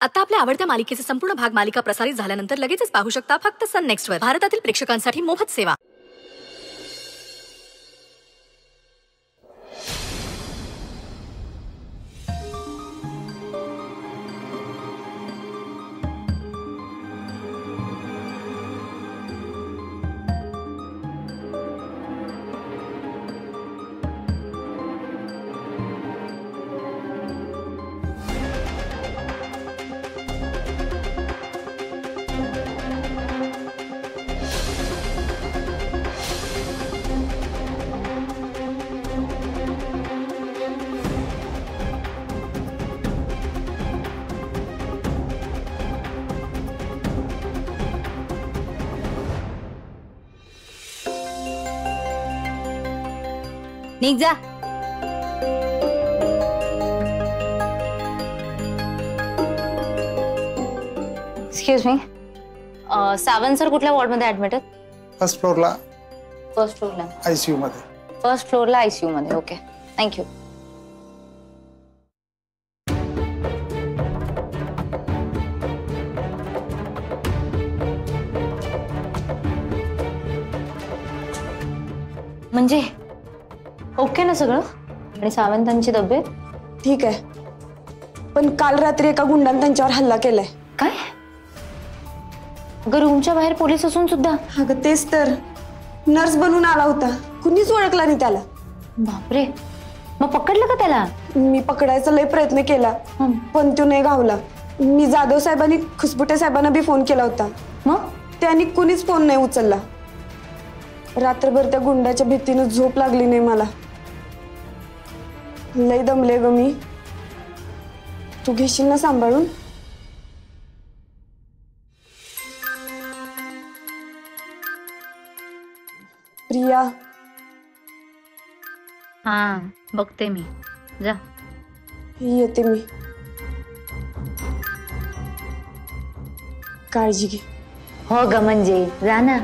आता आपल्या आवडत्या मालिकेचे संपूर्ण भाग मालिका प्रसारित झाल्यानंतर लगेचच पाहू शकता फक्त सन नेक्स्ट वर. भारतातील प्रेक्षकांसाठी मोफत सेवा. निघ जा. एक्सक्यूज मी, सावंत सर कुठल्या वॉर्ड मध्ये ऍडमिट आहेत? फर्स्ट फ्लोअरला. फर्स्ट फ्लोअरला आयसीयू मध्ये. फर्स्ट फ्लोअरला आयसीयू मध्ये. Okay, thank you. म्हणजे ओके ना सगळं? आणि सावंतांची तब्येत ठीक आहे, पण काल रात्री एका गुंडाने त्यांच्यावर हल्ला केलाय. काय? अगं रूमच्या बाहेर पोलीस असून सुद्धा? अगं तेच तर, नर्स बनून आला होता, कुणीच ओळखला नाही त्याला. बापरे, मग पकडलं का त्याला? मी पकडायचा लय प्रयत्न केला पण तो नाही गावला. मी जाधव साहेबांनी खुसबुटे साहेबांना बी फोन केला होता, मग त्यांनी कुणीच फोन नाही उचलला. रात्रभर त्या गुंडाच्या भीतीनं झोप लागली नाही मला. लय दमले ग मी. तू घेशील ना सांभाळून? प्रिया. हा, बघते मी. जा. येते मी. काळजी घे. हो ग, म्हणजे जा ना.